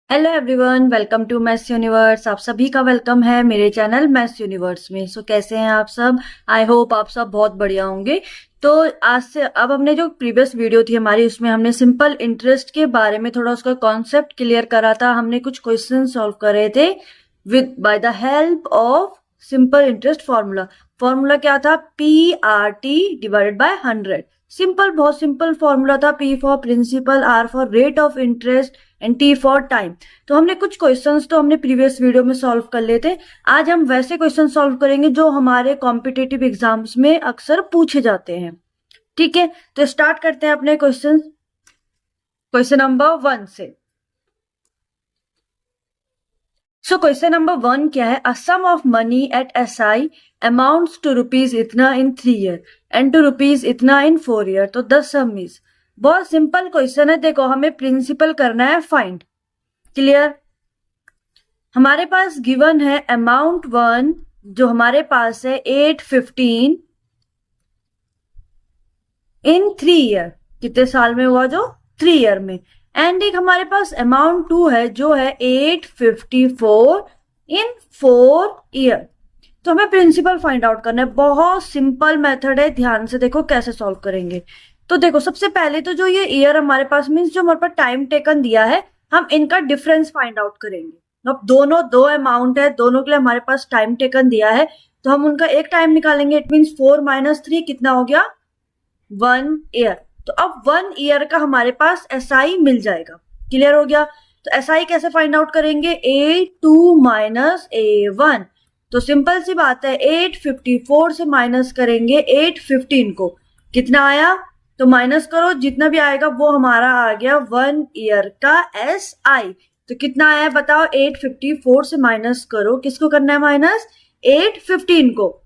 Hello everyone, welcome to maths universe. आप सभी का वेलकम है मेरे चैनल मैथ्स यूनिवर्स में। कैसे हैं आप सब? आई होप आप सब बहुत बढ़िया होंगे। तो आज से अब हमने जो प्रीवियस वीडियो थी हमारी, उसमें हमने सिंपल इंटरेस्ट के बारे में थोड़ा उसका कॉन्सेप्ट क्लियर करा था। हमने कुछ क्वेश्चन सॉल्व करे थे with by the help of simple interest formula. Formula क्या था? PRT divided by 100। सिंपल, बहुत सिंपल फॉर्मूला था। P for principal, R for rate of interest and T for time. तो हमने कुछ क्वेश्चंस तो हमने प्रीवियस वीडियो में सॉल्व कर लिए थे। आज हम वैसे क्वेश्चन सॉल्व करेंगे जो हमारे कॉम्पिटिटिव एग्जाम्स में अक्सर पूछे जाते हैं। ठीक है, तो स्टार्ट करते हैं अपने क्वेश्चन। क्वेश्चन नंबर 1 से। क्वेश्चन नंबर 1 क्या है? A sum of money at SI amounts to rupees इतना in 3 year and to rupees इतना इन 4 ईयर। तो द सम इज। बहुत सिंपल क्वेश्चन है। देखो, हमें प्रिंसिपल करना है फाइंड। क्लियर? हमारे पास गिवन है अमाउंट 1, जो हमारे पास है 815 इन 3 ईयर। कितने साल में हुआ? जो 3 ईयर में। एंड एक हमारे पास अमाउंट 2 है जो है 854 इन 4 ईयर। तो हमें प्रिंसिपल फाइंड आउट करना है। बहुत सिंपल मेथड है, ध्यान से देखो कैसे सॉल्व करेंगे। तो देखो, सबसे पहले तो जो ये ईयर हमारे पास मीन्स जो हमारे पास टाइम टेकन दिया है, हम इनका डिफरेंस फाइंड आउट करेंगे। अब दोनों दो अमाउंट है, दोनों के लिए हमारे पास टाइम टेकन दिया है, तो हम उनका एक टाइम निकालेंगे। इट मीन 4 - 3 कितना हो गया? 1 ईयर। तो अब 1 ईयर का हमारे पास SI मिल जाएगा। क्लियर हो गया? तो SI कैसे फाइंड आउट करेंगे? A2 - A1। तो सिंपल सी बात है, 854 से माइनस करेंगे 815 को। कितना आया? तो माइनस करो, जितना भी आएगा वो हमारा आ गया 1 ईयर का SI। तो कितना आया बताओ? 854 से माइनस करो, किसको करना है माइनस? 815 को।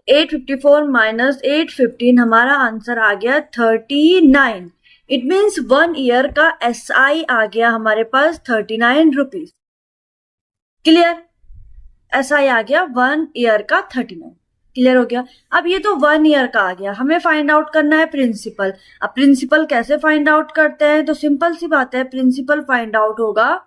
854 - 815 हमारा आंसर आ गया 39। इट मीन्स 1 ईयर का SI आ गया हमारे पास 39 रुपीज। क्लियर? SI आ गया 1 ईयर का 39। क्लियर हो गया? अब ये तो 1 ईयर का आ गया, हमें फाइंड आउट करना है प्रिंसिपल। अब प्रिंसिपल कैसे फाइंड आउट करते हैं? तो सिंपल सी बात है, प्रिंसिपल फाइंड आउट होगा,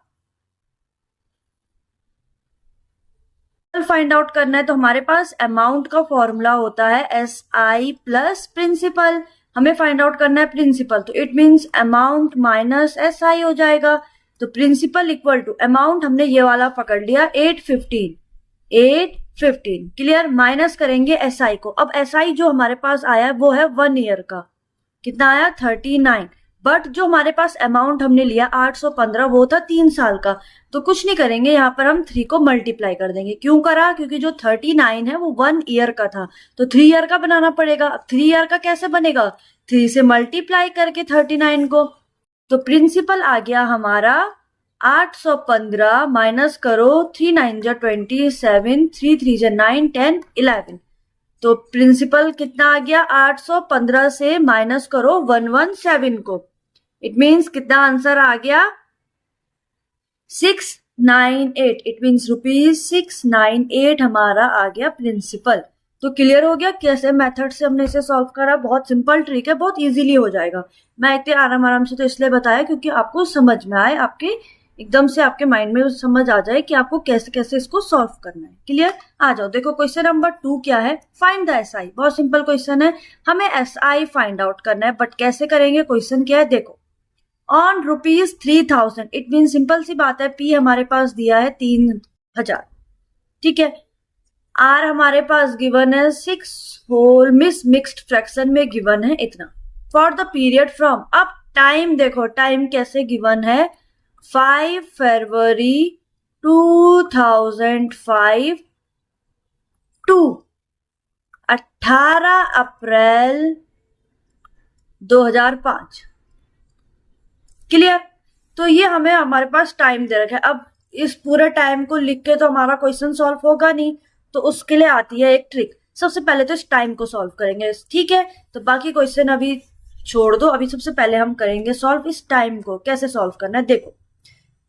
फाइंड आउट करना है तो हमारे पास अमाउंट का फॉर्मूला होता है SI प्लस प्रिंसिपल। हमें फाइंड आउट करना है प्रिंसिपल, तो it means amount minus SI हो जाएगा। तो प्रिंसिपल इक्वल टू अमाउंट, हमने ये वाला पकड़ लिया 815। क्लियर? माइनस करेंगे SI को। अब SI जो हमारे पास आया वो है 1 ईयर का। कितना आया? 39। बट जो हमारे पास अमाउंट हमने लिया 815, वो था 3 साल का। तो कुछ नहीं करेंगे, यहाँ पर हम 3 को मल्टीप्लाई कर देंगे। क्यों करा? क्योंकि जो 39 है वो 1 ईयर का था, तो 3 ईयर का बनाना पड़ेगा। अब 3 ईयर का कैसे बनेगा? 3 से मल्टीप्लाई करके 39 को। तो प्रिंसिपल आ गया हमारा 815 माइनस करो 3 9 जा 27, 3 3 जा 9 10 11। तो प्रिंसिपल कितना आ गया? 815 से माइनस करो 117 को। इट मीन्स कितना आंसर आ गया? 698। इट मीन्स ₹698 हमारा आ गया प्रिंसिपल। तो क्लियर हो गया कैसे मेथड से हमने इसे सॉल्व करा? बहुत सिंपल ट्रिक है, बहुत इजीली हो जाएगा। मैं इतने आराम आराम से तो इसलिए बताया क्योंकि आपको समझ में आए, आपके एकदम से आपके माइंड में समझ आ जाए कि आपको कैसे कैसे इसको सॉल्व करना है। क्लियर? आ जाओ, देखो क्वेश्चन नंबर 2 क्या है? Find the SI। बहुत सिंपल क्वेश्चन है, हमें SI फाइंड आउट करना है। बट कैसे करेंगे? क्वेश्चन क्या है देखो, ऑन ₹3000। इट मीन सिंपल सी बात है, P हमारे पास दिया है 3000। ठीक है, R हमारे पास गिवन है 6 होल मिक्स्ड फ्रैक्शन में गिवन है इतना। फॉर द पीरियड फ्रॉम, अब टाइम देखो, टाइम कैसे गिवन है? 5 फरवरी 2005 टू 18 अप्रैल 2005। क्लियर? तो ये हमें हमारे पास टाइम दे रखा है। अब इस पूरे टाइम को लिख के तो हमारा क्वेश्चन सॉल्व होगा नहीं, तो उसके लिए आती है एक ट्रिक। सबसे पहले तो इस टाइम को सॉल्व करेंगे, ठीक है? तो बाकी क्वेश्चन अभी छोड़ दो, अभी सबसे पहले हम करेंगे सॉल्व इस टाइम को। कैसे सॉल्व करना है देखो,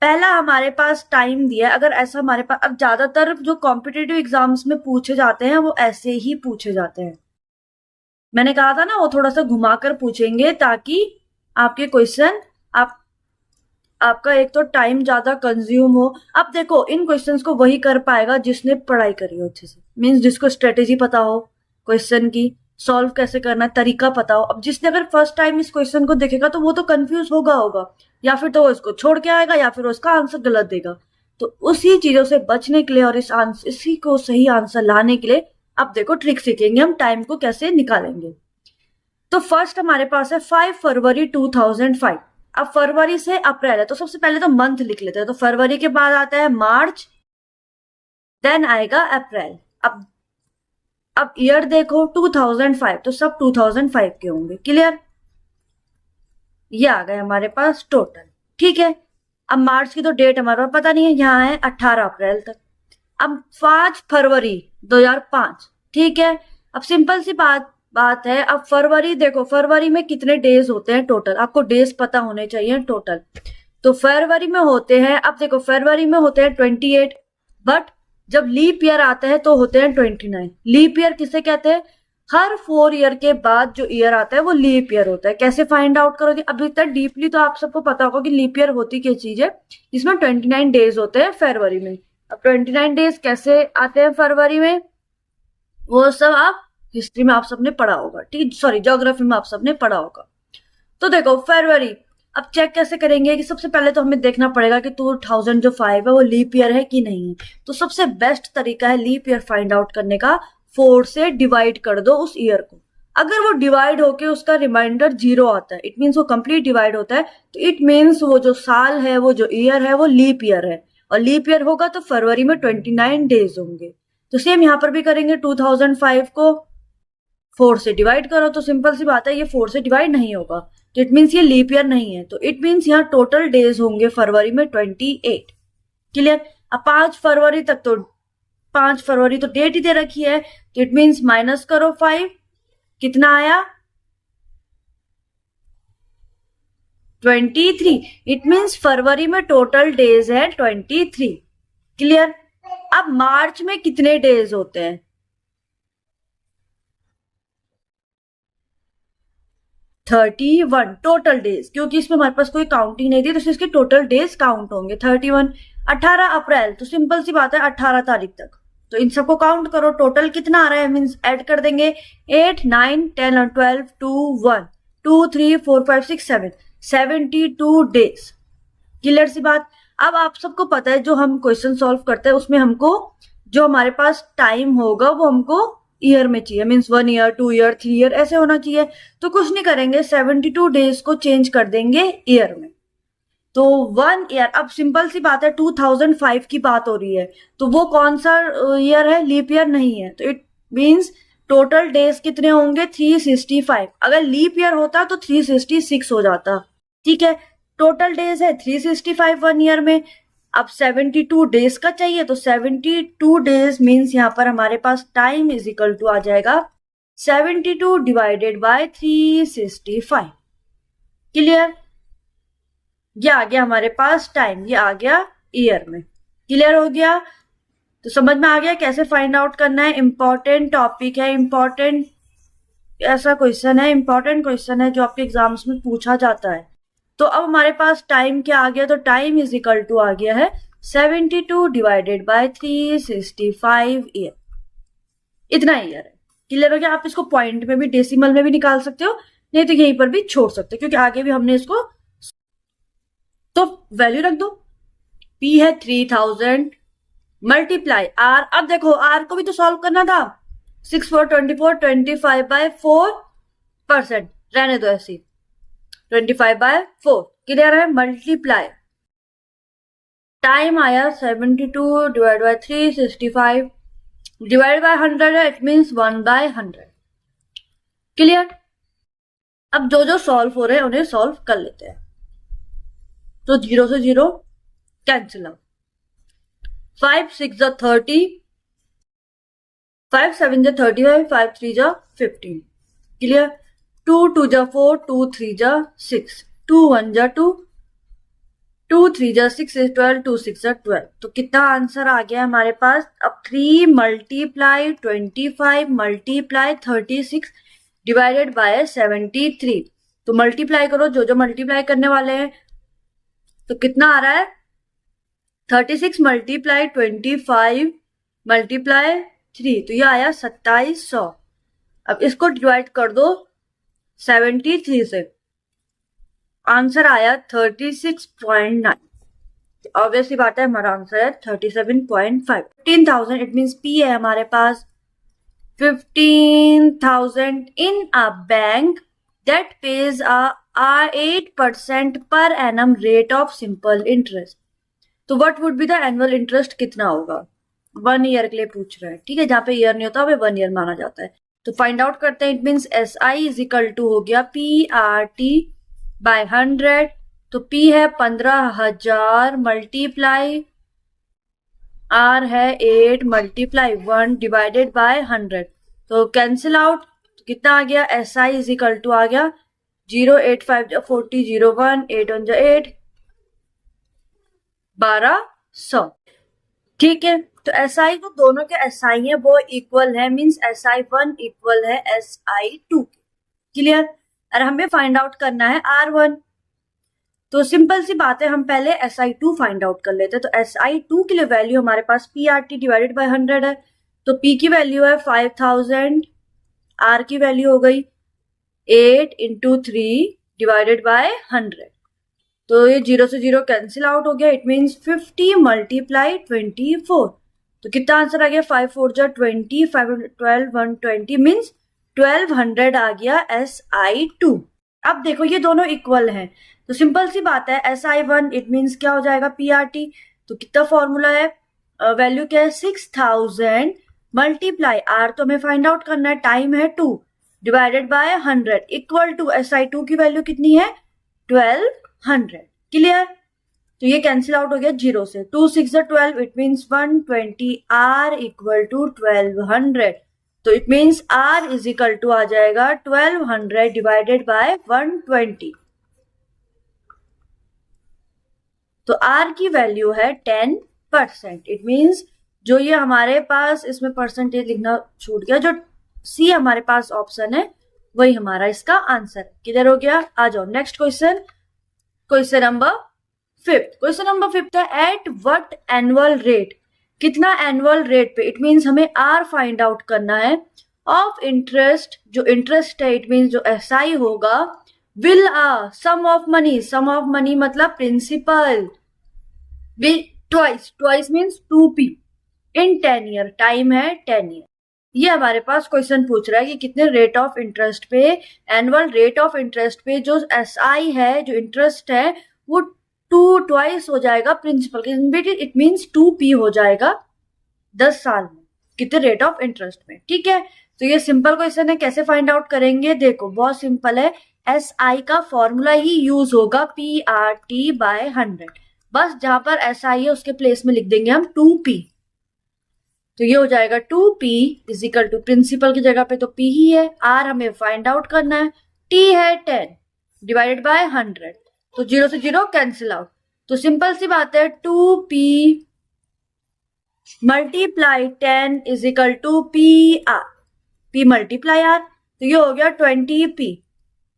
पहला हमारे पास टाइम दिया है। अगर ऐसा हमारे पास, अब ज्यादातर जो कॉम्पिटेटिव एग्जाम्स में पूछे जाते हैं वो ऐसे ही पूछे जाते हैं। मैंने कहा था ना, वो थोड़ा सा घुमाकर पूछेंगे ताकि आपके क्वेश्चन आप आपका एक तो टाइम ज्यादा कंज्यूम हो। अब देखो इन क्वेश्चंस को वही कर पाएगा जिसने पढ़ाई करी हो अच्छे से, मीन्स जिसको स्ट्रेटेजी पता हो क्वेश्चन की, सॉल्व कैसे करना तरीका पता हो। अब जिसने अगर फर्स्ट टाइम इस क्वेश्चन को देखेगा तो वो तो कंफ्यूज होगा, या फिर तो वो इसको छोड़ के आएगा या फिर उसका आंसर गलत देगा। तो उसी चीजों से बचने के लिए और इसी को सही आंसर लाने के लिए अब देखो ट्रिक सीखेंगे हम, टाइम को कैसे निकालेंगे। तो फर्स्ट हमारे पास है 5 फरवरी 2005। अब फरवरी से अप्रैल है तो सबसे पहले तो मंथ लिख लेते हैं। तो फरवरी के बाद आता है मार्च, देन आएगा अप्रैल। अब ईयर देखो 2005, तो सब 2005 के होंगे। क्लियर? ये आ गए हमारे पास टोटल। ठीक है, अब मार्च की तो डेट हमारे पास पता नहीं है, यहाँ है 18 अप्रैल तक। अब 5 फरवरी 2005। ठीक है, अब सिंपल सी बात है। अब फरवरी देखो, फरवरी में कितने डेज होते हैं टोटल, आपको डेज पता होने चाहिए टोटल। तो फरवरी में होते हैं, अब देखो फरवरी में होते हैं 28, बट जब लीप ईयर आता है तो होते हैं 29। लीप ईयर किसे कहते हैं? हर 4 ईयर के बाद जो ईयर आता है वो लीप ईयर होता है। कैसे फाइंड आउट करोगे? अभी तक डीपली तो आप सबको पता होगा कि लीप ईयर होती क्या चीज है, जिसमें 29 डेज होते हैं फरवरी में। अब 29 डेज कैसे आते हैं फरवरी में, वो सब आप हिस्ट्री में आप सबने पढ़ा होगा, ठीक, सॉरी ज्योग्राफी में आप सबने पढ़ा होगा। तो देखो फरवरी, अब चेक कैसे करेंगे कि सबसे पहले तो हमें देखना पड़ेगा कि 2005 है वो लीप ईयर है कि नहीं है। तो सबसे बेस्ट तरीका है लीप ईयर फाइंड आउट करने का, 4 से डिवाइड कर दो उस ईयर को। अगर वो डिवाइड होके उसका रिमाइंडर 0 आता है, इट मीन्स वो कंप्लीट डिवाइड होता है, तो इट मीन्स वो जो साल है, वो जो ईयर है वो लीप ईयर है। और लीप ईयर होगा तो फरवरी में 29 डेज होंगे। तो सेम यहां पर भी करेंगे, 2005 को 4 से डिवाइड करो, तो सिंपल सी बात है ये 4 से डिवाइड नहीं होगा, तो इट मीन्स ये लीप ईयर नहीं है। तो इट मीन्स यहाँ टोटल डेज होंगे फरवरी में 28। क्लियर? अब 5 फरवरी तक तो 5 फरवरी तो डेट ही दे रखी है, तो इट मीन्स माइनस करो 5, कितना आया? 23। इट मीन्स फरवरी में टोटल डेज है 23। क्लियर? अब मार्च में कितने डेज होते हैं? 31 टोटल डेज, क्योंकि इसमें हमारे पास कोई काउंटिंग नहीं थी तो इसके टोटल डेज काउंट होंगे 31। 18 अप्रैल, तो सिंपल सी बात है 18 तारीख तक, तो इन सबको काउंट करो, टोटल कितना आ रहा है, मीन्स ऐड कर देंगे 8, 9, 10 और 12, 2, 1, 2, 3, 4, 5, 6, 7, 72 डेज। क्लियर सी बात? अब आप सबको पता है जो हम क्वेश्चन सॉल्व करते हैं उसमें हमको जो हमारे पास टाइम होगा वो हमको ईयर में चाहिए, मीन्स 1 ईयर, 2 ईयर, 3 ईयर ऐसे होना चाहिए। तो कुछ नहीं करेंगे, 72 डेज को चेंज कर देंगे ईयर में। तो 1 ईयर, अब सिंपल सी बात है 2005 की बात हो रही है, तो वो कौन सा ईयर है? लीप ईयर नहीं है, तो इट मीन्स टोटल डेज कितने होंगे? 365। अगर लीप ईयर होता तो 366 हो जाता। ठीक है, टोटल डेज है 365 1 ईयर में। अब 72 डेज का चाहिए, तो 72 डेज मीन्स यहाँ पर हमारे पास टाइम इज इक्वल टू आ जाएगा 72 डिवाइडेड बाय 365। क्लियर? ये आ गया हमारे पास टाइम, ये आ गया ईयर में। क्लियर हो गया? तो समझ में आ गया कैसे फाइंड आउट करना है। इंपॉर्टेंट टॉपिक है, इंपॉर्टेंट ऐसा क्वेश्चन है, इंपॉर्टेंट क्वेश्चन है जो आपके एग्जाम्स में पूछा जाता है। तो अब हमारे पास टाइम क्या आ गया? तो टाइम इज इक्वल टू आ गया है 72 डिवाइडेड बाय 365 ईयर। इतना ईयर है। क्लियर हो गया? आप इसको पॉइंट में भी, डेसिमल में भी निकाल सकते हो, नहीं तो यहीं पर भी छोड़ सकते हो, क्योंकि आगे भी हमने इसको, तो वैल्यू रख दो। P है 3000 मल्टीप्लाई R। अब देखो R को भी तो सॉल्व करना था। 6 4 24, 25 बाय 4%, रहने दो ऐसी, 25 बाय 4। क्लियर है? मल्टीप्लाई, टाइम आया 72 डिवाइड बाय 365 डिवाइड बाय 100 है, इट मीन्स 1/100। क्लियर? अब जो जो सॉल्व हो रहे हैं उन्हें सॉल्व कर लेते हैं। तो 0 से 0 कैंसिल आउट, 5 6 जा 30, 5 7 जा 35, 5 3 जा 15। क्लियर? 2 2 जा 4, 2 3 जा 6, 2 1 जा 2, 2 3 जा 6 is 12, 2 6 जा 12। तो कितना आंसर आ गया हमारे पास? अब 3 मल्टीप्लाई 25 मल्टीप्लाई 36 डिवाइडेड बाय 73। तो मल्टीप्लाई करो, जो जो मल्टीप्लाई करने वाले हैं तो कितना आ रहा है 36 मल्टीप्लाई 25 मल्टीप्लाई 3, तो ये आया 2700। अब इसको डिवाइड कर दो 73 से, आंसर आया 36.9। ऑब्वियसली बात है हमारा आंसर है 37.5। 15,000 इट मीन्स पी है हमारे पास 15,000 in a bank that pays a 8% per annum rate of simple interest। तो what would be the annual interest कितना होगा, 1 ईयर के लिए पूछ रहा है, ठीक है, जहां पे ईयर नहीं होता वह 1 ईयर माना जाता है। तो फाइंड आउट करते हैं। It means S I is equal to हो गया पी आर टी बाय 100। तो पी है 15,000 मल्टीप्लाई आर है 8 मल्टीप्लाई 1 डिवाइडेड बाय 100। तो कैंसिल आउट, तो कितना आ गया S I is equal to आ गया 0 8 5 40 0 1 8 1 8 1200। ठीक है, तो एस आई तो दोनों के एस आई है वो इक्वल है, मीन्स एस आई 1 इक्वल है एस आई 2। क्लियर। और हमें फाइंड आउट करना है आर 1। तो सिंपल सी बात है, हम पहले एस आई 2 फाइंड आउट कर लेते हैं। तो एस आई 2 के लिए वैल्यू हमारे पास P R T divided by 100 है। तो पी की वैल्यू है 5000, आर की वैल्यू हो गई 8 इंटू 3 डिवाइडेड बाय 100। तो ये 0 से 0 कैंसिल आउट हो गया। It means 50 multiply 24। तो कितना आंसर आ गया 5 4 जा 20 5 12 120 मीन्स 1200 आ गया एस आई 2। अब देखो ये दोनों इक्वल हैं, तो सिंपल सी बात है एस आई 1 इट मीन्स क्या हो जाएगा पी आर टी। तो कितना फॉर्मूला है, वैल्यू क्या है 6000 मल्टीप्लाई आर तो हमें फाइंड आउट करना है, टाइम है 2 divided by 100 equal to S I 2 की वैल्यू कितनी है 1200। क्लियर। तो ये कैंसिल आउट हो गया 0 से, 2 6 12 it means 120 R equal to 1200। तो it means R is equal to आ जाएगा 1200 डिवाइडेड बाय 120। तो आर की वैल्यू है 10%। इट मीन्स जो ये हमारे पास इसमें परसेंटेज लिखना छूट गया, जो सी हमारे पास ऑप्शन है वही हमारा इसका आंसर है। क्लियर हो गया। आ जाओ next question, question number 5। Question number 5 है एट व्हाट एनुअल रेट, कितना एनुअल रेट पे, इट मीन्स हमें आर फाइंड आउट करना है ऑफ इंटरेस्ट, जो इंटरेस्ट है इट मीन्स जो एस आई होगा will a sum of money, sum of money मतलब principal be twice means 2p in 10 year, time है 10 ईयर। ये हमारे पास क्वेश्चन पूछ रहा है कि कितने रेट ऑफ इंटरेस्ट पे, एनुअल रेट ऑफ इंटरेस्ट पे जो एस आई है जो इंटरेस्ट है वो 2 ट्वाइस हो जाएगा प्रिंसिपल, इट मीन्स 2p हो जाएगा 10 साल में, कितने रेट ऑफ इंटरेस्ट में। ठीक है, तो ये सिंपल क्वेश्चन है, कैसे फाइंड आउट करेंगे देखो बहुत सिंपल है, एस आई का फॉर्मूला ही यूज होगा पी आर टी बाय 100। बस जहां पर एस आई है उसके प्लेस में लिख देंगे हम 2p। तो ये हो जाएगा 2p is equal to principal की जगह पे तो p ही है, r हमें फाइंड आउट करना है, t है 10 डिवाइडेड बाय 100। तो 0 से 0 कैंसिल आउट। तो सिंपल सी बात है 2p multiply 10 is equal to P R, p multiply r, तो ये हो गया 20p।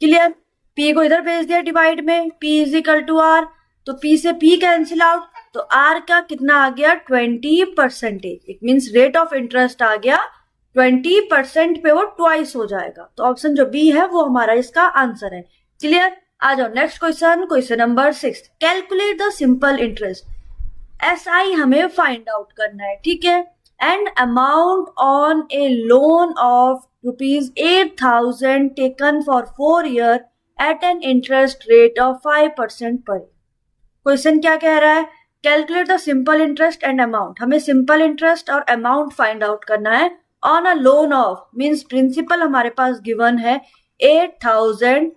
क्लियर। p को इधर भेज दिया डिवाइड में, p is equal to r, तो p से p कैंसिल आउट, तो r का कितना आ गया 20%। It means rate of interest आ गया 20% पे वो ट्वाइस हो जाएगा। तो ऑप्शन जो बी है वो हमारा इसका आंसर है। क्लियर। आ जाओ next question, question number 6। Calculate the simple interest, S I हमें फाइंड आउट करना है। ठीक है, and amount on a loan of ₹8,000 taken for 4 year at an interest rate of 5% पर। क्वेश्चन क्या कह रहा है, calculate the simple interest and amount, हमें सिंपल इंटरेस्ट और अमाउंट फाइंड आउट करना है on a loan of, means principal हमारे पास गिवन है 8,000,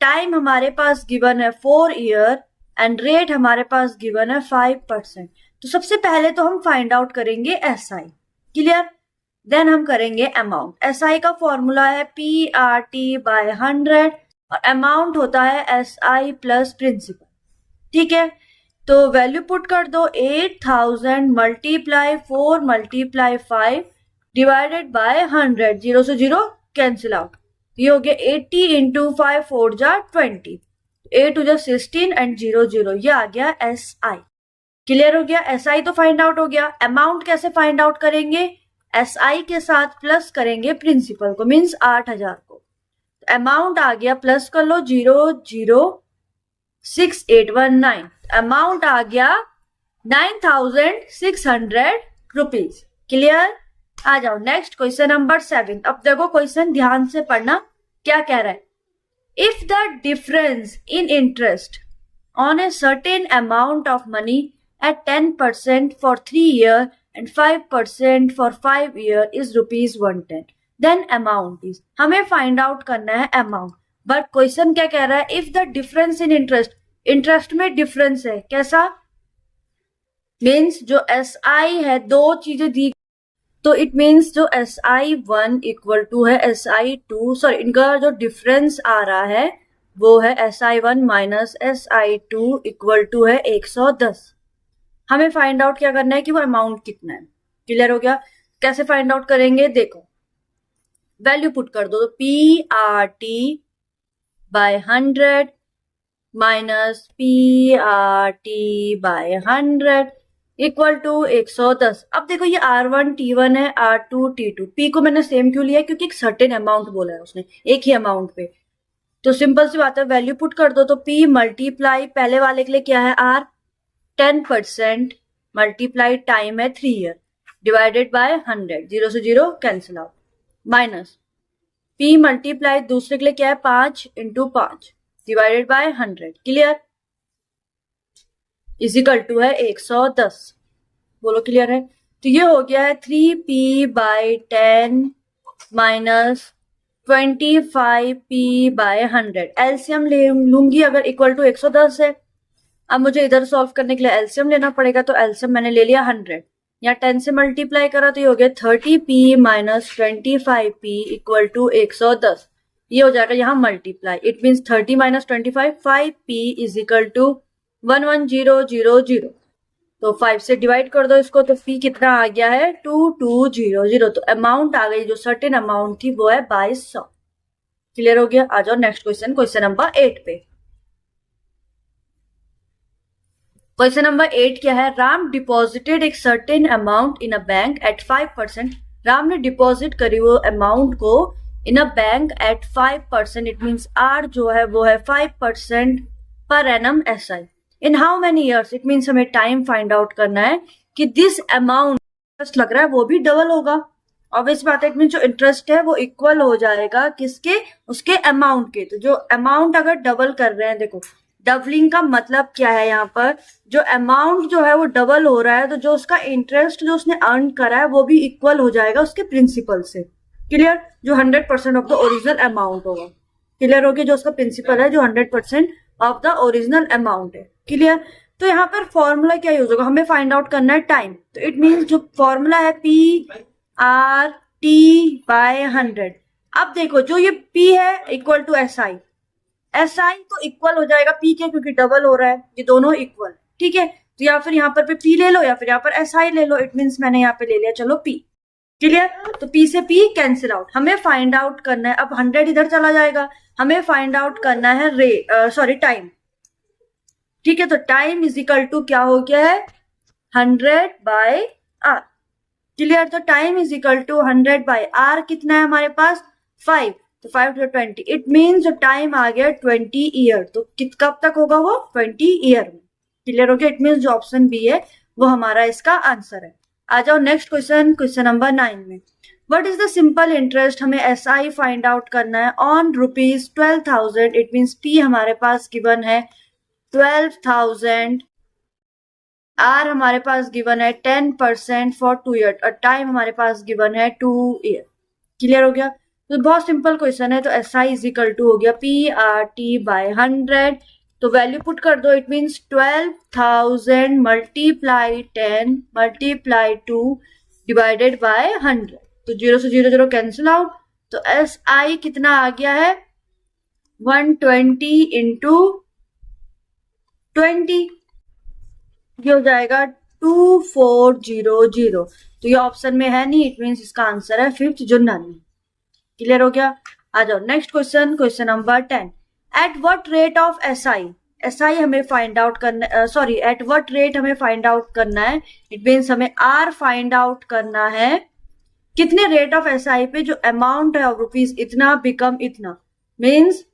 टाइम हमारे पास गिवन है 4 ईयर एंड रेट हमारे पास गिवन है 5%। तो सबसे पहले तो हम फाइंड आउट करेंगे एस आई। क्लियर। देन हम करेंगे अमाउंट। एस आई का फॉर्मूला है पी आर टी बाय 100 और अमाउंट होता है एस आई प्लस प्रिंसिपल। ठीक है, तो वैल्यू पुट कर दो 8,000 मल्टीप्लाई 4 मल्टीप्लाई 5 डिवाइडेड बाय 100, 0 से 0 कैंसिल आउट। ये हो गया 80 इंटू 5 4 जा 20, 8 टू जा 16 एंड 0 0, ये आ गया SI। क्लियर हो गया? SI तो फाइंड आउट हो गया। अमाउंट कैसे फाइंड आउट करेंगे? SI के साथ प्लस करेंगे प्रिंसिपल को, मीन्स 8000 को। अमाउंट आ गया, प्लस कर लो, 006819, अमाउंट आ गया 9600 रुपीज। क्लियर? आ जाओ नेक्स्ट क्वेश्चन नंबर 7। अब देखो क्वेश्चन ध्यान से पढ़ना, क्या कह रहा है। If the difference in interest on a certain amount of money at 10% for 3 year and 5% for 5 year is ₹110, then amount is, हमें फाइंड आउट करना है अमाउंट। बट क्वेश्चन क्या कह रहा है, if the difference in interest, interest में difference है, कैसा? मीन्स जो SI है, दो चीजें दी, तो इट मीन्स जो SI1 इक्वल टू है SI2, सॉरी इनका जो डिफरेंस आ रहा है वो है SI1 minus SI2 equal to है 110। हमें फाइंड आउट क्या करना है कि वो अमाउंट कितना है। क्लियर हो गया? कैसे फाइंड आउट करेंगे, देखो वैल्यू पुट कर दो, तो PRT by 100 minus PRT by 100 equal to 110। अब देखो ये R1 T1 है, R2 T2, P को मैंने सेम क्यों लिया है, क्योंकि एक सर्टेन अमाउंट बोला है उसने, एक ही अमाउंट पे। तो सिंपल सी बात है, वैल्यू पुट कर दो, तो P मल्टीप्लाई पहले वाले के लिए क्या है R, 10% मल्टीप्लाई टाइम है 3 ईयर डिवाइडेड बाय 100, 0 से 0 cancel out, minus P multiply दूसरे के लिए क्या है 5 into 5 divided by 100। Clear? Is equal to है 110। बोलो क्लियर है? तो ये हो गया है 3P bye 10 minus 25P bye 100। LCM ले लूंगी अगर इक्वल टू 110 है। अब मुझे इधर सॉल्व करने के लिए एलसीएम लेना पड़ेगा, तो एलसीएम मैंने ले लिया 100, यहाँ 10 से मल्टीप्लाई करा तो ये हो गया 30P minus 25P equal to 110। ये हो जाएगा यहाँ multiply, it means 30 minus 25, 5P is equal to 11000। तो 5 से डिवाइड कर दो इसको, तो P कितना आ गया है 2200। तो अमाउंट आ गई, जो सर्टेन अमाउंट थी वो है 2200। क्लियर हो गया? आ जाओ नेक्स्ट क्वेश्चन, क्वेश्चन नंबर 8 पे। क्वेश्चन नंबर 8 क्या है, राम डिपॉजिटेड एक certain amount in a bank at 5%। Ram ने डिपॉजिट करी वो अमाउंट को in a bank at 5%, it means R जो है वो है 5% per annum SI in how many years. It means हमें टाइम फाइंड आउट करना है कि दिस अमाउंट इंटरेस्ट लग रहा है वो भी डबल होगा। ऑब्वियस बात है, इट मीन जो इंटरेस्ट है वो इक्वल हो जाएगा किसके, उसके अमाउंट के। तो जो अमाउंट अगर डबल कर रहे हैं, देखो डबलिंग का मतलब क्या है, यहाँ पर जो अमाउंट जो है वो डबल हो रहा है, तो जो उसका इंटरेस्ट जो उसने अर्न करा है वो भी इक्वल हो जाएगा उसके प्रिंसिपल से। क्लियर? जो 100% ऑफ द ओरिजिनल अमाउंट होगा। क्लियर हो गया? जो उसका प्रिंसिपल है जो 100% ऑफ द ओरिजिनल अमाउंट है। क्लियर? तो यहाँ पर फॉर्मूला क्या यूज होगा, हमें फाइंड आउट करना है टाइम। तो इट मीन्स जो फॉर्मूला है PRT बाय 100। अब देखो जो ये P है इक्वल टू SI तो इक्वल हो जाएगा P के, क्योंकि डबल हो रहा है, ये दोनों इक्वल। ठीक है? तो या फिर यहाँ पर P ले लो या फिर यहाँ पर SI ले लो, इट मीन्स मैंने यहाँ पे ले लिया चलो P। क्लियर? तो P से P कैंसिल आउट। हमें फाइंड आउट करना है, अब 100 इधर चला जाएगा, हमें फाइंड आउट करना है टाइम। ठीक है? तो टाइम इज इक्वल टू क्या हो गया है 100 बाय R। क्लियर? तो time is equal to 100 by R कितना है हमारे पास 5, तो 5 to 20, इट मीन्स जो टाइम आ गया 20 ईयर। तो कब तक होगा वो 20 ईयर में। क्लियर हो गया? इट मीन्स जो ऑप्शन बी है वो हमारा इसका आंसर है। आ जाओ नेक्स्ट क्वेश्चन, क्वेश्चन नंबर 9 में। What is the simple interest, हमें SI फाइंड आउट करना है ऑन ₹12,000। इट मीन्स P हमारे पास गिवन है 12,000, R हमारे पास गिवन है 10% फॉर 2 ईयर और टाइम हमारे पास गिवन है 2 ईयर। क्लियर हो गया? तो बहुत सिंपल क्वेश्चन है। तो SI इज इक्वल टू हो गया PRT बाय 100। तो वैल्यू पुट कर दो, it means 12,000 multiply 10 multiply 2 divided by 100। तो 0 से 0 0 कैंसिल आउट। तो SI कितना आ गया है 120 इंटू 20, ये हो जाएगा 2400। तो ये ऑप्शन में है नहीं, इट मीन्स इसका आंसर है 5th जो नन। क्लियर हो गया? आ जाओ next question, question number 10। Eight what rate of SI हमें फाइंड आउट करना, एट व्हाट रेट हमें फाइंड आउट करना है, इट मीन्स हमें आर फाइंड आउट करना है कितने रेट ऑफ एसआई पे जो अमाउंट है ऑफ रुपीज इतना बिकम इतना, मीन्स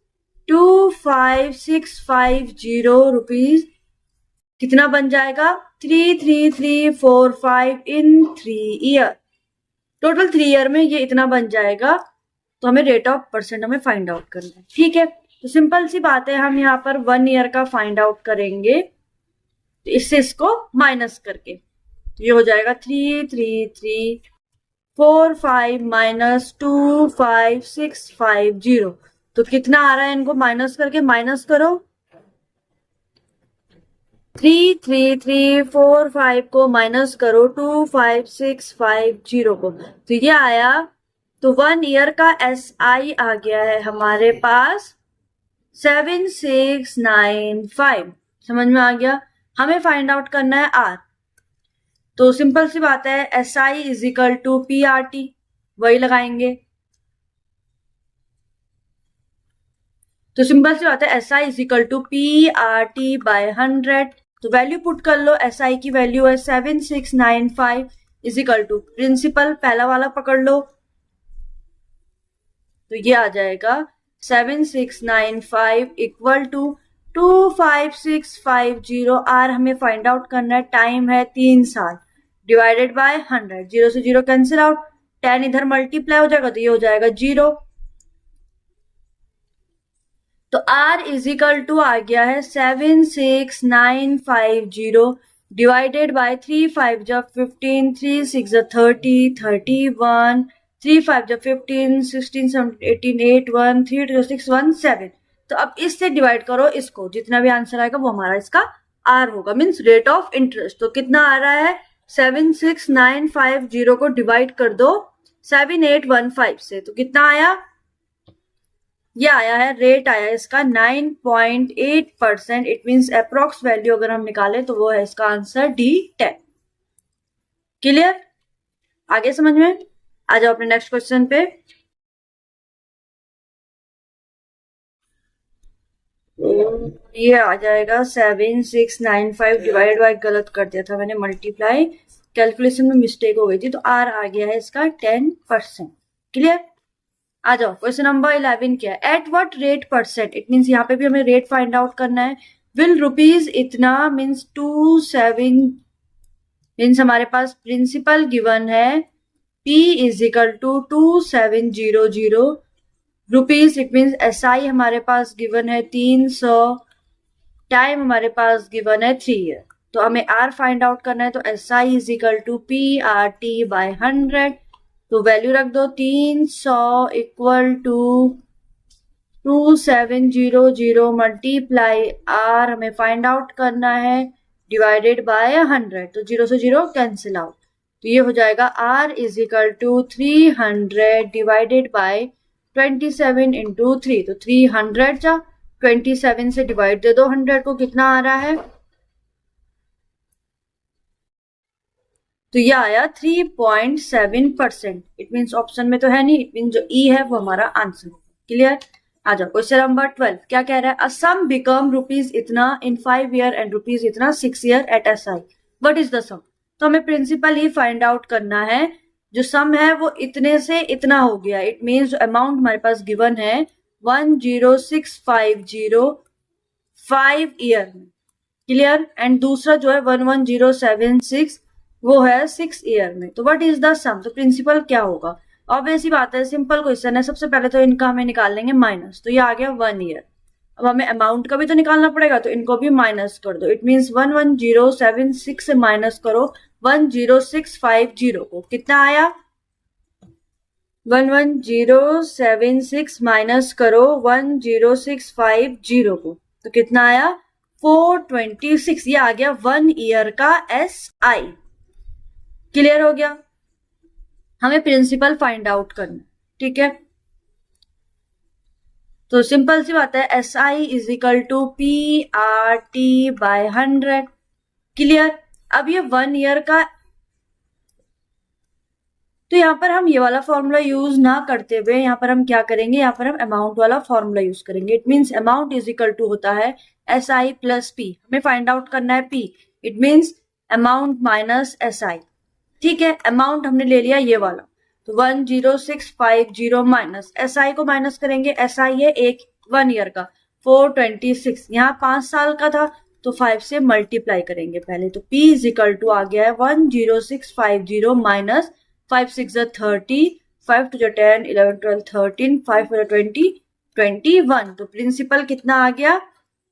25650 रुपीज कितना बन जाएगा 33345 इन 3 ईयर, टोटल 3 ईयर में ये इतना बन जाएगा। तो हमें रेट ऑफ परसेंट हमें फाइंड आउट करना है, ठीक है। तो सिंपल सी बात है, हम यहाँ पर 1 ईयर का फाइंड आउट करेंगे, तो इससे इसको माइनस करके ये हो जाएगा 33345 माइनस 25650। तो कितना आ रहा है, इनको माइनस करके माइनस करो, 33345 को माइनस करो 25650 को, तो ये आया। तो 1 ईयर का एसआई आ गया है हमारे पास 7695, समझ में आ गया। हमें फाइंड आउट करना है आर, तो सिंपल सी बात है, S I is equal to P R T, वही लगाएंगे। तो सिंपल सी बात है, S I is equal to P R T by 100। तो वैल्यू पुट कर लो, एस आई की वैल्यू है 7695 इज इक्वल टू प्रिंसिपल पहला वाला पकड़ लो, तो ये आ जाएगा 7695 इक्वल टू 25650। आर हमें फाइंड आउट करना है, टाइम है 3 साल, डिवाइडेड बाय 100, 0 से 0 कैंसिल आउट, 10 इधर मल्टीप्लाई हो जाएगा तो ये हो जाएगा 0। तो R इज इक्वल टू आ गया है 76950 डिवाइडेड बाय 3 5 जब 15, 3 6 जब 30, 31, 3 5 जब 15, 16 17 18 8 1 3 2 6 1 7। तो अब इससे डिवाइड करो इसको, जितना भी आंसर आएगा वो हमारा इसका R होगा, मीन्स रेट ऑफ इंटरेस्ट। तो कितना आ रहा है, 76950 को डिवाइड कर दो 7815 से, तो कितना आया, ये आया है, रेट आया इसका 9.8%। इट मीन्स अप्रोक्स वैल्यू अगर हम निकालें तो वो है इसका आंसर D10। क्लियर, आगे समझ में। आ जाओ अपने नेक्स्ट क्वेश्चन पे। ये आ जाएगा 7695 डिवाइड बाय, गलत कर दिया था मैंने, मल्टीप्लाई, कैलकुलेशन में मिस्टेक हो गई थी, तो आर आ गया है इसका 10%। क्लियर, आ जाओ क्वेश्चन नंबर 11 क्या है, at what rate percent, it means यहाँ पे भी हमें रेट फाइंड आउट करना है। विल रुपीज इतना मीन्स 27, मीन्स हमारे पास प्रिंसिपल गिवन है P is equal to 2700 rupees, it means S I हमारे पास गिवन है 300, टाइम हमारे पास गिवन है 3 ईयर। तो हमें आर फाइंड आउट करना है, तो S I is equal to P R T by 100। तो वैल्यू रख दो 300 इक्वल टू 2700 मल्टीप्लाई आर हमें फाइंड आउट करना है डिवाइडेड बाय 100, तो 0 से 0 कैंसिल आउट, तो ये हो जाएगा R is equal to 300 divided by 27 into 3। तो 300 जा 27 से डिवाइड दे दो 100 को, कितना आ रहा है, तो ये आया 3.7%। इट मीन्स ऑप्शन में तो है नहीं, इट मीन्स जो ई है वो हमारा आंसर। क्लियर, आ जाओ क्वेश्चन नंबर 12 क्या कह रहा है, अ सम बिकम रुपीज इतना इन 5 ईयर एंड रुपीज इतना 6 year at S I, what is the sum. तो हमें प्रिंसिपल ही फाइंड आउट करना है, जो सम है वो इतने से इतना हो गया, इट मीन्स जो अमाउंट हमारे पास गिवन है 10650 5 ईयर में। क्लियर, एंड दूसरा जो है 11076 वो है 6 ईयर में। तो व्हाट इज द सम, तो प्रिंसिपल क्या होगा, ऑब्वियस ही बात है, सिंपल क्वेश्चन है। सबसे पहले तो इनका हमें निकाल लेंगे माइनस, तो ये आ गया 1 ईयर। अब हमें अमाउंट का भी तो निकालना पड़ेगा, तो इनको भी माइनस कर दो, इट मीन्स 11076 से माइनस करो 10650 को, कितना आया, 11076 माइनस करो 10650 को, तो कितना आया 426। ये आ गया 1 ईयर का एस आई। क्लियर हो गया, हमें प्रिंसिपल फाइंड आउट करना, ठीक है। तो सिंपल सी बात है, S I is equal to P R T by 100। Clear, अब ये 1 ईयर का तो यहाँ पर हम ये वाला फॉर्मूला यूज ना करते हुए यहाँ पर हम क्या करेंगे, यहाँ पर हम अमाउंट वाला फॉर्मूला यूज करेंगे. It means amount is equal to होता है SI प्लस P. हमें फाइंड आउट करना है P. It means amount minus SI. ठीक है, अमाउंट हमने ले लिया ये वाला, तो 10650 माइनस SI को माइनस करेंगे. SI है 1 ईयर का 426, यहाँ 5 साल का था तो 5 से मल्टीप्लाई करेंगे पहले. तो P इज इक्वल टू आ गया है 10650 माइनस 5 6 30, 5 2 10, 11 12 13, 5 4 20, 21. तो प्रिंसिपल कितना आ गया,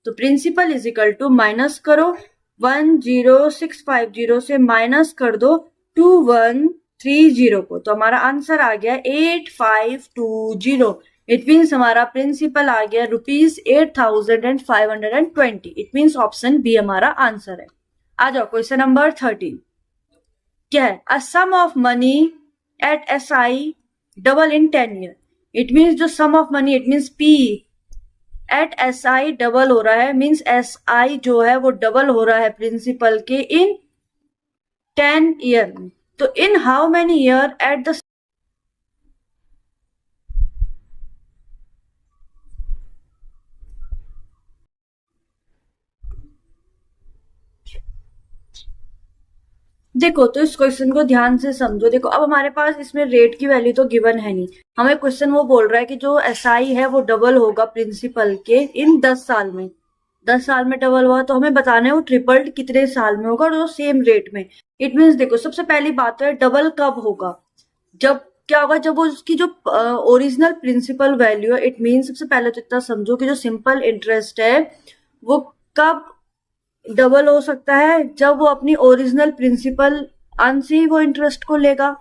तो principal is equal to minus करो 10650 से माइनस कर दो 2130 को, तो हमारा आंसर आ गया 8520. इट मीन्स हमारा प्रिंसिपल आ गया ₹8520. इट मीन्स ऑप्शन बी हमारा आंसर है. आ जाओ क्वेश्चन नंबर 13. क्या है, a sum of money at SI double in 10 year. It means जो sum of money, it means P at SI double हो रहा है, मीन्स SI जो है वो डबल हो रहा है प्रिंसिपल के इन 10 ईयर में. तो इन how many year at the, देखो तो इस क्वेश्चन को ध्यान से समझो. देखो अब हमारे पास इसमें रेट की वैल्यू तो गिवन है नहीं, हमें क्वेश्चन वो बोल रहा है कि जो SI है वो डबल होगा प्रिंसिपल के इन 10 साल में. 10 साल में डबल हुआ तो हमें बताना है वो ट्रिपल्ड कितने साल में होगा और वो सेम रेट में. इट मीन्स देखो सबसे पहली बात है डबल कब होगा, जब क्या होगा, जब वो उसकी जो ओरिजिनल प्रिंसिपल वैल्यू है. इट मीन्स सबसे पहले तो इतना समझो कि जो सिंपल इंटरेस्ट है वो कब डबल हो सकता है, जब वो अपनी ओरिजिनल प्रिंसिपल अन से ही वो इंटरेस्ट को लेगा.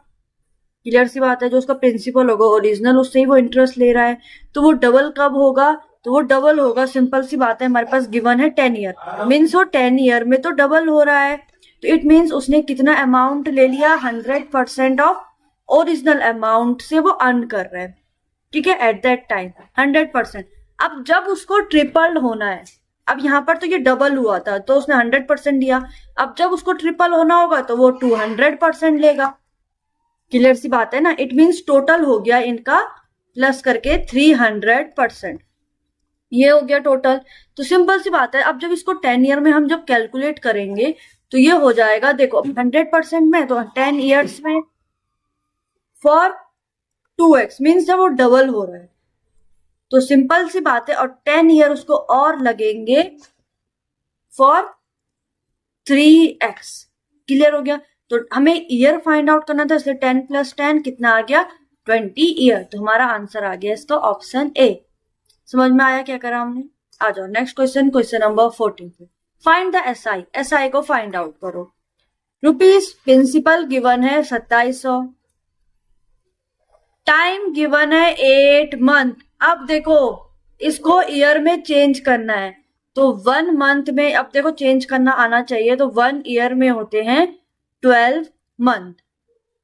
क्लियर सी बात है, जो उसका प्रिंसिपल होगा ओरिजिनल उससे ही वो इंटरेस्ट ले रहा है. तो वो डबल कब होगा, तो वो डबल होगा, सिंपल सी बात है, हमारे पास गिवन है 10 ईयर. मीन्स वो 10 ईयर में तो डबल हो रहा है. तो इट मीन्स उसने कितना अमाउंट ले लिया, 100% ऑफ ओरिजिनल अमाउंट से वो अर्न कर रहा है. ठीक है, एट दैट टाइम 100%. अब जब उसको ट्रिपल होना है, अब यहाँ पर तो ये डबल हुआ था तो उसने 100% दिया, अब जब उसको ट्रिपल होना होगा तो वो 200% लेगा. क्लियर सी बात है ना. इट मीन्स टोटल हो गया इनका प्लस करके 300%. ये हो गया टोटल. तो सिंपल सी बात है, अब जब इसको 10 ईयर में हम जब कैलकुलेट करेंगे तो ये हो जाएगा, देखो 100% में तो 10 ईयर्स में फॉर 2x मीन्स जब वो डबल हो रहा है तो सिंपल सी बात है, और 10 ईयर उसको और लगेंगे फॉर 3x. क्लियर हो गया. तो हमें ईयर फाइंड आउट करना था, इसलिए 10 + 10 कितना आ गया, 20 ईयर. तो हमारा आंसर आ गया इसका ऑप्शन ए. समझ में आया क्या करा हमने. आ जाओ नेक्स्ट क्वेश्चन, क्वेश्चन नंबर 14 पे. Find the SI. SI को फाइंड आउट करो. रुपीज प्रिंसिपल गिवन है 2700, टाइम गिवन है 8 मंथ. अब देखो इसको ईयर में चेंज करना है, तो 1 मंथ में, अब देखो चेंज करना आना चाहिए, तो 1 ईयर में होते हैं 12 मंथ.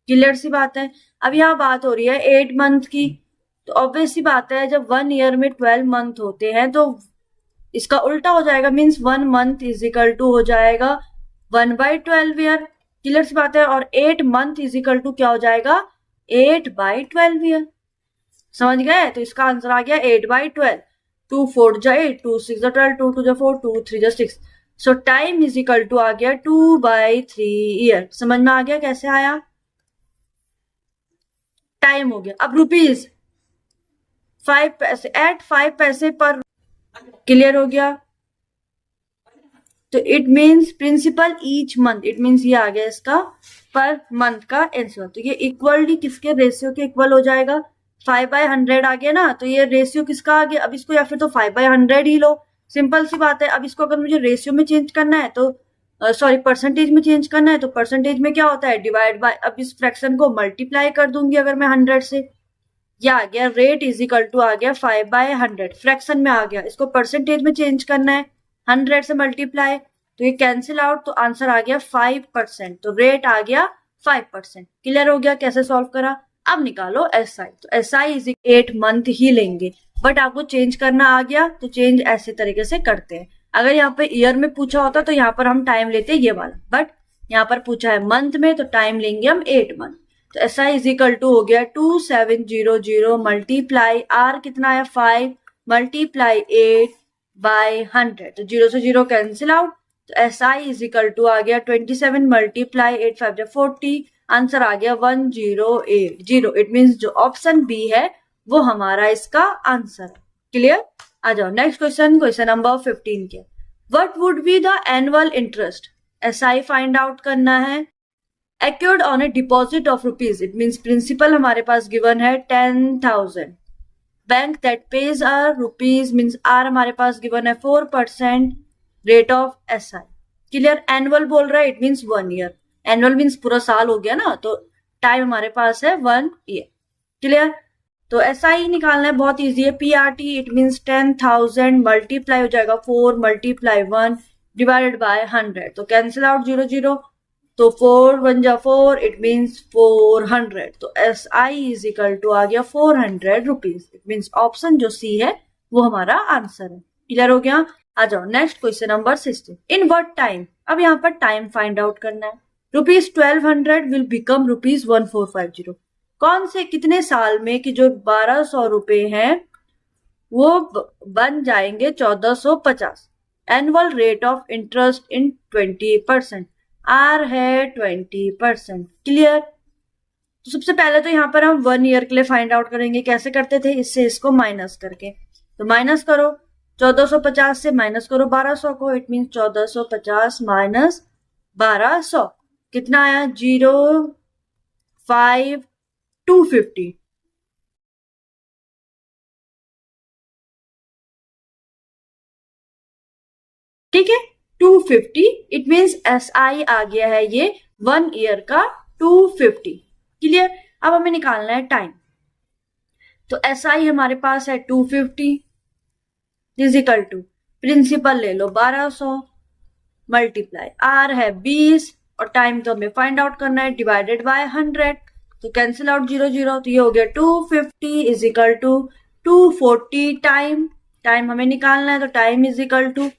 क्लियर सी बात है. अब यहाँ बात हो रही है 8 मंथ की, तो ऑब्वियस सी बात है जब 1 ईयर में 12 मंथ होते हैं तो इसका उल्टा हो जाएगा, means 1 month is equal to हो जाएगा 1/12 ईयर. क्लियर सी बात है. और 8 मंथ इज इक्वल टू क्या हो जाएगा, 8/12 ईयर. समझ गए. तो इसका आंसर आ गया 8/12. 2 4 जा 8, 2 6 जा 12, 2 2 जा 4, 2 3 जा 6. So time is equal to आ गया 2/3 ईयर. समझ में आ गया कैसे आया, टाइम हो गया. अब रुपीज 5 पैसे एट 5 पैसे पर. क्लियर हो गया. तो it means principal each month, it means ये आ गया इसका पर मंथ का आंसर. तो ये इक्वली किसके रेशियो के इक्वल हो जाएगा, 5/100 आ गया ना. तो ये रेशियो किसका आ गया, अब इसको या फिर तो 5/100 ही लो, सिंपल सी बात है. अब इसको अगर मुझे रेशियो में चेंज करना है तो सॉरी परसेंटेज में चेंज करना है, तो परसेंटेज में क्या होता है, डिवाइड बाय. अब इस फ्रैक्शन को मल्टीप्लाई कर दूंगी अगर मैं 100 से, ये आ गया रेट इज इक्वल टू आ गया 5/100. फ्रैक्शन में आ गया, इसको परसेंटेज में चेंज करना है, 100 से मल्टीप्लाई, तो ये कैंसिल आउट, तो आंसर आ गया 5%. तो रेट आ गया 5%. क्लियर हो गया कैसे सॉल्व करा. अब निकालो SI. तो SI इज 8 मंथ ही लेंगे, बट आपको चेंज करना आ गया तो चेंज ऐसे तरीके से करते हैं. अगर यहाँ पे ईयर में पूछा होता तो यहाँ पर हम टाइम लेते ये वाला, बट यहाँ पर पूछा है मंथ में तो टाइम लेंगे हम 8 मंथ. तो S I is equal to हो गया 2700 मल्टीप्लाई आर कितना है 5 मल्टीप्लाई 8 बाय 100, तो 0 से 0 कैंसिल आउट, तो S I is equal to आ गया 27 मल्टीप्लाई 8 5 40, आंसर आ गया 1080। इट मीन्स जो ऑप्शन बी है वो हमारा इसका आंसर है। क्लियर? आ जाओ नेक्स्ट क्वेश्चन, क्वेश्चन नंबर 15 के। What would be the annual interest? SI find out करना है। Accrued on a deposit of rupees, it means principal हमारे पास गिवन है 10,000। Bank that pays R rupees means R हमारे पास गिवन है 4% rate of SI. Clear? Annual बोल रहा है, it means 1 year. Annual means पूरा साल हो गया ना, तो टाइम हमारे पास है 1 ईयर। क्लियर? तो एसआई निकालना है, बहुत इजी है। पीआरटी इट मीन्स 10,000 मल्टीप्लाई हो जाएगा 4 मल्टीप्लाई 1 डिवाइडेड बाय 100, तो कैंसिल आउट 0 0, तो 4 1 जा 4, इट मीन्स 400, तो S I is equal to आ गया 400 रुपीज। इट मीन्स ऑप्शन जो सी है वो हमारा आंसर है। क्लियर हो गया? आ जाओ next question number 16। In what time? अब यहाँ पर टाइम फाइंड आउट करना है। Rupees 1200 will become rupees 1450। कौन से कितने साल में कि जो 1200 रुपए हैं वो बन जाएंगे 1450। Annual rate of interest in 20%, R है 20%। क्लियर? तो सबसे पहले तो यहाँ पर हम 1 ईयर के लिए फाइंड आउट करेंगे। कैसे करते थे? इससे इसको माइनस करके, तो माइनस करो 1450 से माइनस करो 1200 को, इट मीन 1450 माइनस 1200 कितना आया 05250। ठीक है, 250। इट मीन्स एस आई आ गया है ये 1 ईयर का 250। क्लियर? अब हमें निकालना है टाइम, तो एस आई हमारे पास है 250 इज इक्वल टू प्रिंसिपल ले लो 1200 मल्टीप्लाई आर है 20 और टाइम तो हमें फाइंड आउट करना है डिवाइडेड बाय 100, तो कैंसिल आउट 0 0, तो ये हो गया 250 is equal to 240 time. Time हमें निकालना है, तो time is equal to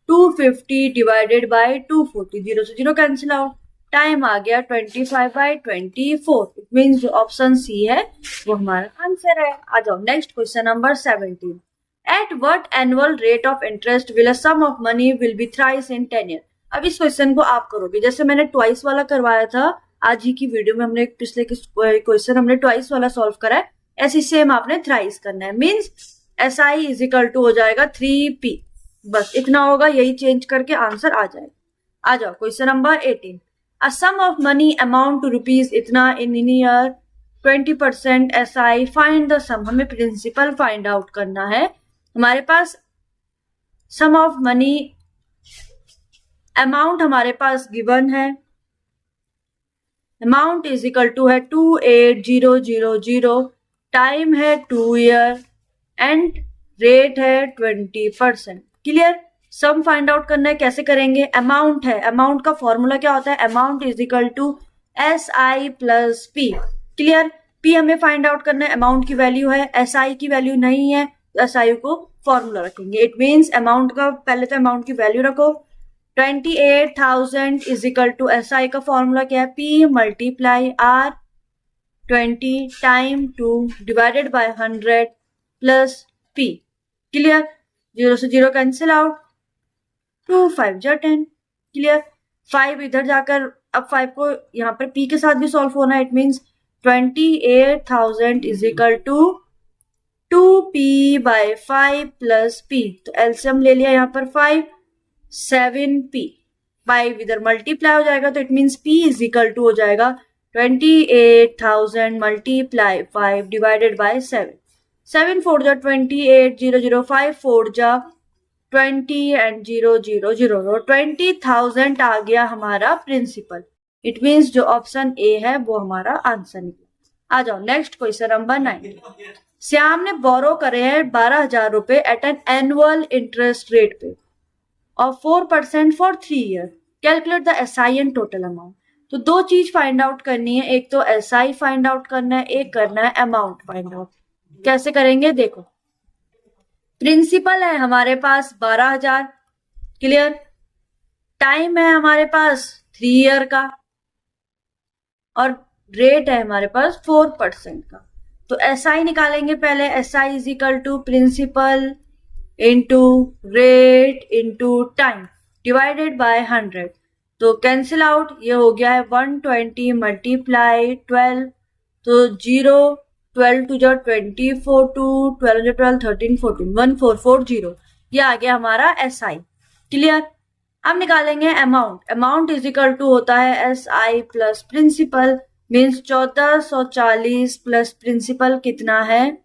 250 divided by 240, 0 से 0 कैंसिल आउट, टाइम आ गया 25/24। इट मीन्स जो ऑप्शन सी है वो हमारा आंसर है। आ जाओ next question number 17। At what annual rate of interest will a sum of money will be thrice in 10 year? अब इस क्वेश्चन को आप करोगे, जैसे मैंने ट्वाइस वाला करवाया था आज ही की वीडियो में, हमने पिछले क्वेश्चन हमने ट्वाइस वाला सॉल्व करा है, ऐसे सेम आपने थ्राइस करना है। Means S I is equal to हो जाएगा 3p, बस इतना होगा, यही चेंज करके आंसर आ जाएगा। आ जाओ question number 18। A sum of money amount to rupees इतना in year 20% S I, find the sum. हमें प्रिंसिपल फाइंड आउट करना है। हमारे पास सम ऑफ मनी अमाउंट हमारे पास गिवन है, अमाउंट इज इक्वल टू है 28000, टाइम है 2 ईयर एंड रेट है 20%। क्लियर? सम फाइंड आउट करना है, कैसे करेंगे? अमाउंट है, अमाउंट का फॉर्मूला क्या होता है? Amount is equal to S I plus P. Clear? P हमें फाइंड आउट करना है, अमाउंट की वैल्यू है, एस आई की वैल्यू नहीं है, तो एस आई को फॉर्मूला रखेंगे। इट मीन्स अमाउंट का पहले तो अमाउंट की वैल्यू रखो, 28,000 is equal to S I का फॉर्मूला क्या है? P multiply R 20 time 2 divided by 100 plus P. Clear? 0 से 0 कैंसिल आउट, 2 5 जा 10। क्लियर? 5 इधर जाकर अब 5 को यहाँ पर p के साथ भी सॉल्व होना है। It means 28,000 is equal to 2p by 5 plus p, तो एलसीएम ले लिया यहाँ पर 5 7p, 5 इधर मल्टीप्लाई हो जाएगा, तो it means p is equal to हो जाएगा 28,000 मल्टीप्लाई 5 डिवाइडेड बाय 7, 7 4 जा 28, 0 0 5 4 जा 20 एंड 0 0 0, 20,000 आ गया हमारा प्रिंसिपल। इट मीन्स जो ऑप्शन ए है वो हमारा आंसर निकला। आ जाओ नेक्स्ट क्वेश्चन नंबर 9। श्याम ने बोरो करे हैं 12,000 रुपए at an annual interest rate पे और 4% for 3 year. Calculate the S I and total amount. तो दो चीज फाइंड आउट करनी है, एक तो एस आई फाइंड आउट करना है, एक करना है अमाउंट फाइंड आउट। कैसे करेंगे? देखो, प्रिंसिपल है हमारे पास 12,000। क्लियर? टाइम है हमारे पास 3 ईयर का और रेट है हमारे पास 4% का। तो SI निकालेंगे पहले। SI is equal to principal into rate into time divided by 100। तो कैंसिल आउट, ये हो गया है 120 मल्टीप्लाई 12, तो 0, 12 टू जो 24, टू 12 12 13 14 1440, ये आ गया हमारा SI। क्लियर। अब निकालेंगे amount. Amount is equal to होता है SI plus principal, means 1440 plus principal कितना है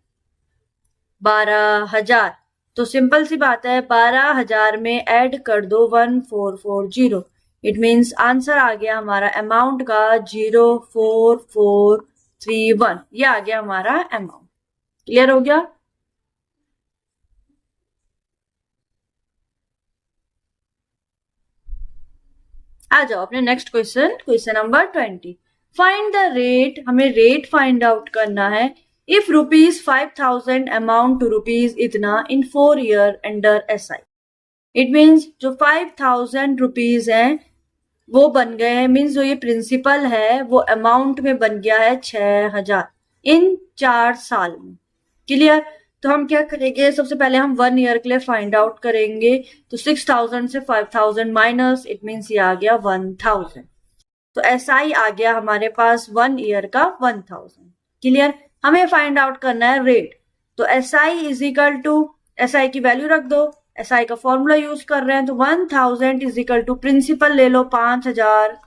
12,000। तो सिंपल सी बात है, 12,000 में ऐड कर दो 1440, इट मीन्स आंसर आ गया हमारा अमाउंट का 04431, ये आ गया हमारा अमाउंट। क्लियर हो गया। आ जाओ अपने next question, question number 20। Find the rate, हमें रेट फाइंड आउट करना है। इफ ₹5,000 अमाउंट टू रुपीज इतना in 4 year under SI, it means जो 5,000 रुपीज है वो बन गए हैं, मीन्स जो ये प्रिंसिपल है वो अमाउंट में बन गया है 6,000 इन 4 साल में। क्लियर। तो हम क्या करेंगे, सबसे पहले हम 1 ईयर के लिए फाइंड आउट करेंगे। तो 6,000 से 5,000 माइनस, इट मीन्स ये आ गया 1,000। तो SI आ गया हमारे पास 1 ईयर का 1,000। क्लियर। हमें फाइंड आउट करना है रेट। तो SI is equal to, SI की वैल्यू रख दो, SI का फॉर्मूला यूज कर रहे हैं। तो 1000 इज इक्वल टू प्रिंसिपल ले लो 5,000,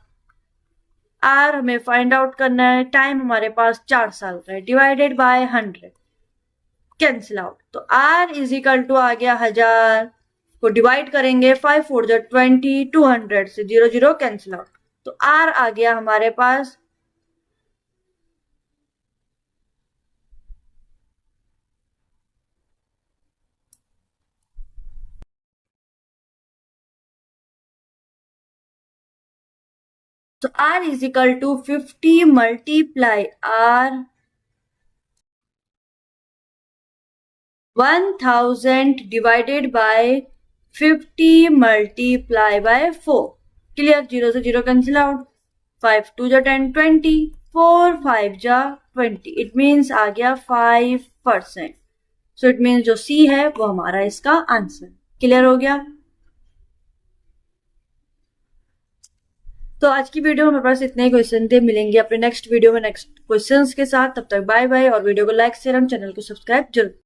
R हमें फाइंड आउट करना है, टाइम हमारे पास 4 साल का है, डिवाइडेड बाय 100, कैंसिल आउट। तो R इज इक्वल टू आ गया 1000 को डिवाइड करेंगे 5 4 20, 200 से 0 0 कैंसिल आउट। तो R आ गया हमारे पास तो R is equal to 50 multiply R 1000 divided by 50 multiply by 4। Clear. 0 से 0 कैंसिल आउट, 5 2 10 20, 4 5 20, इट मीन्स आ गया 5%। सो इट मीन्स जो C है वो हमारा इसका आंसर। क्लियर हो गया। तो आज की वीडियो में हमारे पास इतने ही क्वेश्चन थे। मिलेंगे अपने नेक्स्ट वीडियो में नेक्स्ट क्वेश्चंस के साथ। तब तक बाय बाय, और वीडियो को लाइक शेयर और चैनल को सब्सक्राइब जरूर।